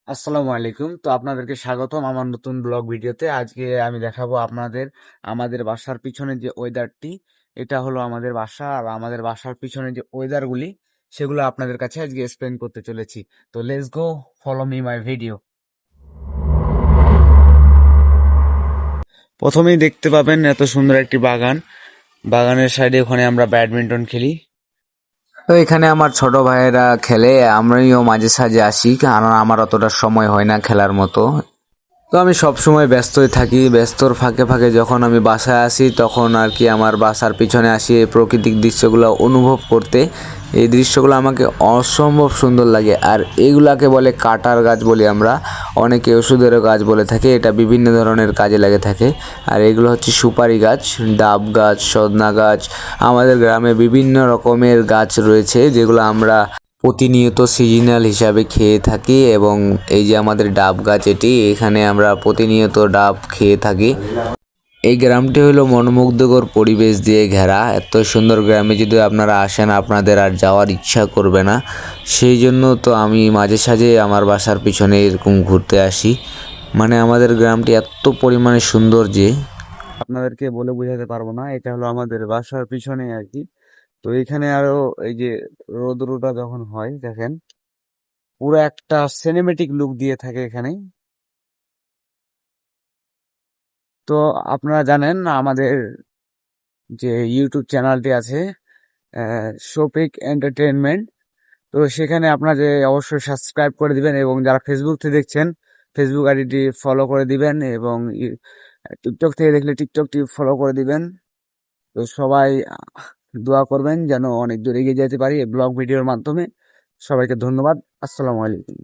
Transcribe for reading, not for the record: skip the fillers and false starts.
আসসালামু আলাইকুম। তো আপনাদেরকে স্বাগতম আমার নতুন ব্লগ ভিডিওতে। আজকে আমি দেখাবো আপনাদের আমাদের বাসার পিছনে যে ওয়েদারটি, এটা হলো আমাদের বাসা। আর আমাদের বাসার পিছনে যে ওয়েদারগুলি, সেগুলো আপনাদের কাছে আজকে এক্সপ্লেন করতে চলেছি। তো let's go, follow me my video. প্রথমেই দেখতে পাবেন এত সুন্দর একটি বাগান। বাগানের সাইডে ওখানে আমরা ব্যাডমিন্টন খেলি। তো এখানে আমার ছোট ভাইয়েরা খেলে, আমিও মাঝে সাঝে আসি, কারণ আমার অতটা সময় হয় না খেলার মতো। তো আমি সব সময় ব্যস্তই থাকি। ব্যস্তর ফাঁকে ফাঁকে যখন আমি বাসায় আসি, তখন আর কি আমার বাসার পিছনে আসি এই প্রাকৃতিক দৃশ্যগুলো অনুভব করতে। এই দৃশ্যগুলো আমাকে অসম্ভব সুন্দর লাগে। আর এইগুলাকে বলে কাটার গাছ বলি আমরা, অনেকে ওষুধেরও গাছ বলে থাকে। এটা বিভিন্ন ধরনের কাজে লাগে থাকে। আর এগুলো হচ্ছে সুপারি গাছ, ডাব গাছ, সজনা গাছ। আমাদের গ্রামে বিভিন্ন রকমের গাছ রয়েছে, যেগুলো আমরা প্রতিনিয়ত সিজনাল হিসাবে খেয়ে থাকি। এবং এই যে আমাদের ডাব গাছ, এখানে আমরা প্রতিনিয়ত ডাব খেয়ে থাকি। এই গ্রামটি হলো মনোমুগ্ধকর পরিবেশ দিয়ে ঘেরা। এত সুন্দর গ্রামে যদি আপনারা আসেন, আপনাদের আর যাওয়ার ইচ্ছা করবে না। সেই জন্য তো আমি মাঝে সাঝে আমার বাসার পিছনে এরকম ঘুরতে আসি। মানে আমাদের গ্রামটি এত পরিমাণে সুন্দর যে আপনাদেরকে বলে বোঝাতে পারবো না। এটা হলো আমাদের বাসার পিছনে আর কি। তো এখানে আরো এই যে রোদ্রুটা যখন হয় দেখেন, পুরো একটা সিনেমেটিক লুক দিয়ে থাকে এখানে। তো আপনারা জানেন আমাদের যে ইউটিউব চ্যানেলটি আছে, শফিক এন্টারটেইনমেন্ট। তো সেখানে আপনারা যে অবশ্যই সাবস্ক্রাইব করে দিবেন, এবং যারা ফেসবুক থেকে দেখছেন ফেসবুক আইডিটি ফলো করে দিবেন, এবং টিকটক থেকে দেখলে টিকটকটি ফলো করে দিবেন। তো সবাই দোয়া করবেন যেন অনেক দূর এগিয়ে যেতে পারি এই ব্লগ ভিডিওর মাধ্যমে। সবাইকে ধন্যবাদ। আসসালামু আলাইকুম।